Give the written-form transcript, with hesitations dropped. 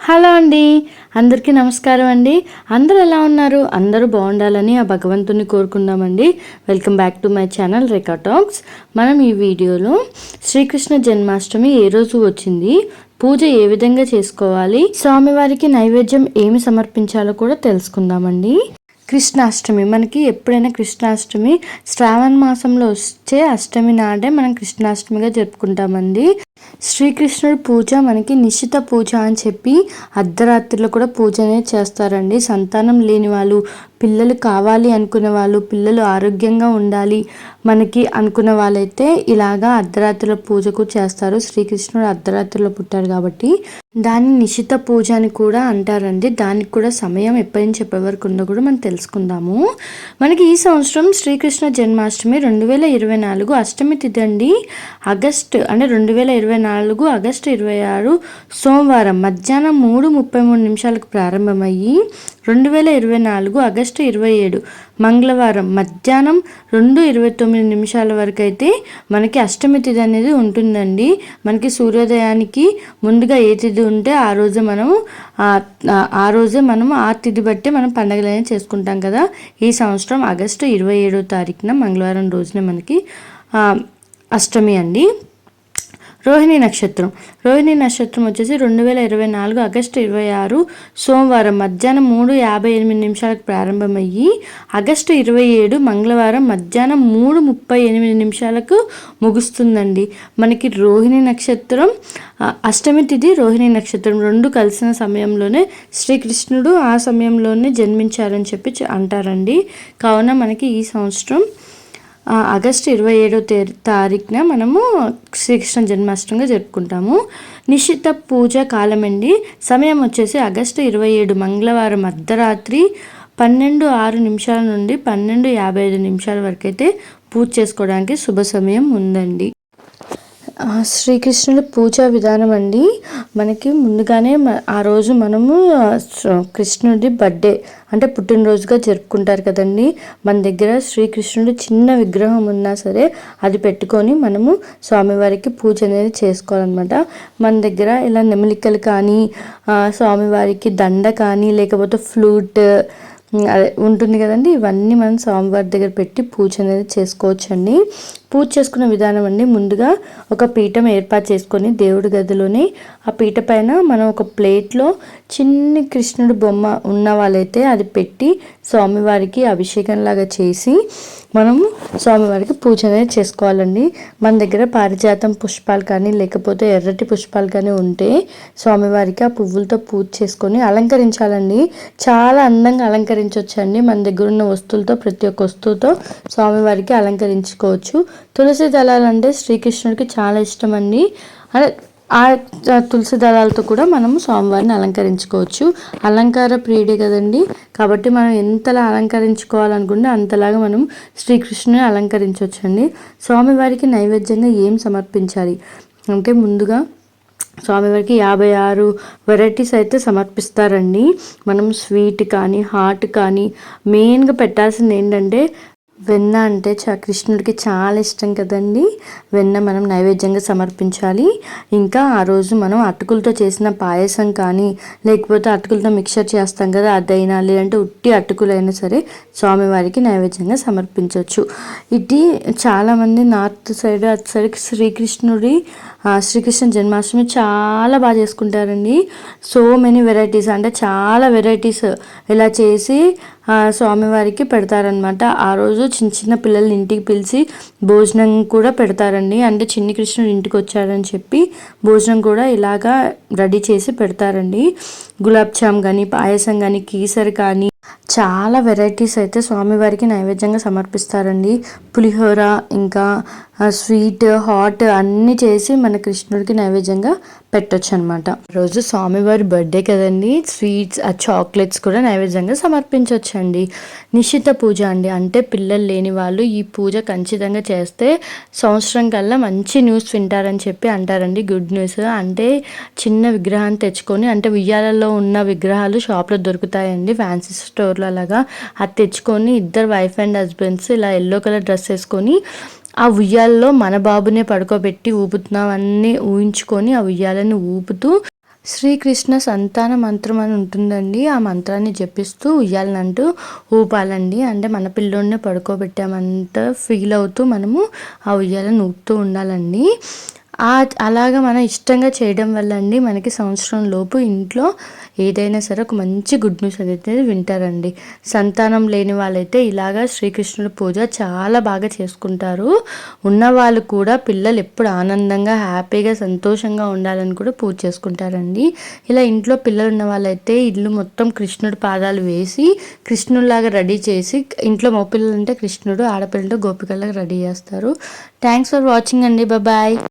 Hello అండి, అందరికీ నమస్కారం అండి. అందరూ ఎలా ఉన్నారు? అందరూ బాగుండాలని ఆ భగవంతుని కోరుకుందామండి. Welcome back to my channel Rekha Talks. మనం ఈ వీడియోలో శ్రీకృష్ణ జన్మాష్టమి ఏ రోజు వచ్చింది, పూజ ఏ విధంగా చేసుకోవాలి, స్వామివారికి నైవేద్యం ఏమి సమర్పించాలో కూడా తెలుసుకుందామండి. కృష్ణాష్టమి మనకి ఎప్పుడైనా కృష్ణాష్టమి శ్రావణ మాసంలో వచ్చే అష్టమి నాడే మనం కృష్ణాష్టమిగా జరుపుకుంటామండి. శ్రీకృష్ణుడి పూజ మనకి నిశ్చిత పూజ అని చెప్పి అర్ధరాత్రిలో కూడా పూజ అనేది చేస్తారండి. సంతానం లేని వాళ్ళు, పిల్లలు కావాలి అనుకునే వాళ్ళు, పిల్లలు ఆరోగ్యంగా ఉండాలి మనకి అనుకున్న వాళ్ళైతే ఇలాగా అర్ధరాత్రిలో పూజకు చేస్తారు. శ్రీకృష్ణుడు అర్ధరాత్రిలో పుట్టారు కాబట్టి దాన్ని నిశిత పూజ అని కూడా అంటారండి. దానికి కూడా సమయం ఎప్పటి నుంచి ఎప్పటి వరకు ఉందో కూడా మనం తెలుసుకుందాము. మనకి ఈ సంవత్సరం శ్రీకృష్ణ జన్మాష్టమి 2024 అష్టమి తిథి అండి. ఆగస్టు అంటే 2024 ఆగస్టు 26 సోమవారం మధ్యాహ్నం 3:33 ప్రారంభమయ్యి 2024 ఆగస్టు 27 మంగళవారం మధ్యాహ్నం 2:29 వరకు అయితే మనకి అష్టమి తిథి అనేది ఉంటుందండి. మనకి సూర్యోదయానికి ముందుగా ఏ తిథి ఉంటే ఆ రోజే మనం ఆ తిథి బట్టి మనం పండుగలు అనేది చేసుకుంటాం కదా. ఈ సంవత్సరం ఆగస్టు 27వ తారీఖున మంగళవారం రోజున మనకి అష్టమి అండి. రోహిణి నక్షత్రం వచ్చేసి 2024 ఆగస్టు 26 సోమవారం మధ్యాహ్నం 3:58 ప్రారంభమయ్యి ఆగస్టు 27 మంగళవారం మధ్యాహ్నం 3:38 ముగుస్తుందండి. మనకి రోహిణి నక్షత్రం అష్టమి తిథి రోహిణి నక్షత్రం రెండు కలిసిన సమయంలోనే శ్రీకృష్ణుడు ఆ సమయంలోనే జన్మించారని చెప్పి అంటారండి. కావున మనకి ఈ సంవత్సరం ఆగస్టు 27వ తారీఖున మనము శ్రీకృష్ణ జన్మాష్టమిగా జరుపుకుంటాము. నిశ్చిత పూజ కాలం అండి. సమయం వచ్చేసి ఆగస్టు 27 మంగళవారం అర్ధరాత్రి 12:06 నుండి 12:55 వరకు అయితే పూజ చేసుకోవడానికి శుభ సమయం ఉందండి. శ్రీకృష్ణుడి పూజా విధానం అండి. మనకి ముందుగానే ఆ రోజు మనము కృష్ణుడి బర్త్డే అంటే పుట్టినరోజుగా జరుపుకుంటారు కదండి. మన దగ్గర శ్రీకృష్ణుడు చిన్న విగ్రహం ఉన్నా సరే అది పెట్టుకొని మనము స్వామివారికి పూజ అనేది చేసుకోవాలన్నమాట. మన దగ్గర ఇలా నెమలికలు కానీ, స్వామివారికి దండ కానీ, లేకపోతే ఫ్లూట్ అదే ఉంటుంది కదండి. ఇవన్నీ మనం స్వామివారి దగ్గర పెట్టి పూజ అనేది చేసుకోవచ్చండి. పూజ చేసుకునే విధానం అండి, ముందుగా ఒక పీఠం ఏర్పాటు చేసుకొని దేవుడి గదిలోనే ఆ పీట పైన మనం ఒక ప్లేట్లో చిన్ని కృష్ణుడి బొమ్మ ఉన్న వాళ్ళైతే అది పెట్టి స్వామివారికి అభిషేకంలాగా చేసి మనము స్వామివారికి పూజ అనేది చేసుకోవాలండి. మన దగ్గర పారిజాతం పుష్పాలు కానీ, లేకపోతే ఎర్రటి పుష్పాలు కానీ ఉంటే స్వామివారికి ఆ పువ్వులతో పూజ చేసుకొని అలంకరించాలండి. చాలా అందంగా అలంకరించవచ్చండి. మన దగ్గర ఉన్న వస్తువులతో, ప్రతి ఒక్క వస్తువుతో స్వామివారికి అలంకరించుకోవచ్చు. తులసి దళాలు అంటే శ్రీకృష్ణుడికి చాలా ఇష్టం అండి. ఆ తులసి దళాలతో కూడా మనము స్వామివారిని అలంకరించుకోవచ్చు. అలంకార ప్రియుడే కదండి, కాబట్టి మనం ఎంతలా అలంకరించుకోవాలనుకుంటే అంతలాగా మనం శ్రీకృష్ణుని అలంకరించవచ్చండి. స్వామివారికి నైవేద్యంగా ఏం సమర్పించాలి అంటే, ముందుగా స్వామివారికి 56 వెరైటీస్ అయితే సమర్పిస్తారండి. మనం స్వీట్ కానీ, హాట్ కానీ, మెయిన్గా పెట్టాల్సింది ఏంటంటే వెన్న. అంటే కృష్ణుడికి చాలా ఇష్టం కదండి. వెన్న మనం నైవేద్యంగా సమర్పించాలి. ఇంకా ఆ రోజు మనం అటుకులతో చేసిన పాయసం కానీ, లేకపోతే అటుకులతో మిక్చర్ చేస్తాం కదా అదైనా, లేదంటే ఉట్టి అటుకులైనా సరే స్వామివారికి నైవేద్యంగా సమర్పించవచ్చు. ఇది చాలామంది నార్త్ సైడ్ అటు సైడ్ శ్రీకృష్ణ జన్మాష్టమి చాలా బాగా చేసుకుంటారండి. సో మెనీ వెరైటీస్ అంటే చాలా వెరైటీస్ ఇలా చేసి స్వామివారికి పెడతారనమాట. ఆ రోజు చిన్న చిన్న పిల్లల్ని ఇంటికి పిలిచి భోజనం కూడా పెడతారండి. అంటే చిన్ని కృష్ణుడు ఇంటికి వచ్చాడని చెప్పి భోజనం కూడా ఇలాగా రెడీ చేసి పెడతారండి. గులాబ్ జామ్ కానీ, పాయసం కానీ, కేసరి కానీ, చాలా వెరైటీస్ అయితే స్వామివారికి నైవేద్యంగా సమర్పిస్తారండి. పులిహోర, ఇంకా స్వీట్, హాట్ అన్నీ చేసి మన కృష్ణుడికి నైవేద్యంగా పెట్టొచ్చు అనమాట. రోజు స్వామివారి బర్త్డే కదండి, స్వీట్స్, చాక్లెట్స్ కూడా నైవేద్యంగా సమర్పించవచ్చండి. నిశ్చిత పూజ అండి, అంటే పిల్లలు లేని వాళ్ళు ఈ పూజ ఖచ్చితంగా చేస్తే సంవత్సరం కల్లా మంచి న్యూస్ వింటారని చెప్పి అంటారండి. గుడ్ న్యూస్ అంటే చిన్న విగ్రహాన్ని తెచ్చుకొని, అంటే ఉయ్యాలలో ఉన్న విగ్రహాలు షాప్లో దొరుకుతాయండి ఫ్యాన్సీ స్టోర్లో అలాగా, అది తెచ్చుకొని ఇద్దరు వైఫ్ అండ్ హస్బెండ్స్ ఇలా ఎల్లో కలర్ డ్రెస్ వేసుకొని ఆ ఉయ్యాలలో మన బాబునే పడుకోబెట్టి ఊపుతున్నాం అన్నీ ఊహించుకొని ఆ ఉయ్యాలని ఊపుతూ శ్రీకృష్ణ సంతాన మంత్రం అని ఉంటుందండి. ఆ మంత్రాన్ని జపిస్తూ ఉయ్యాలనంటూ ఊపాలండి. అంటే మన పిల్లోడిని పడుకోబెట్టామంట ఫీల్ అవుతూ మనము ఆ ఉయ్యాలను ఊపుతూ ఉండాలండి. అలాగా మనం ఇష్టంగా చేయడం వల్ల అండి మనకి సంవత్సరం లోపు ఇంట్లో ఏదైనా సరే ఒక మంచి గుడ్ న్యూస్ అయితే వింటారండి. సంతానం లేని వాళ్ళైతే ఇలాగా శ్రీకృష్ణుడి పూజ చాలా బాగా చేసుకుంటారు. ఉన్నవాళ్ళు కూడా పిల్లలు ఎప్పుడు ఆనందంగా హ్యాపీగా సంతోషంగా ఉండాలని కూడా పూజ చేసుకుంటారండి. ఇలా ఇంట్లో పిల్లలు ఉన్న వాళ్ళైతే ఇల్లు మొత్తం కృష్ణుడి పాదాలు వేసి కృష్ణుడిలాగా రెడీ చేసి, ఇంట్లో మగపిల్లలు అంటే కృష్ణుడు, ఆడపిల్లలు గోపికలాగా రెడీ చేస్తారు. థ్యాంక్స్ ఫర్ వాచింగ్ అండి. బాయ్.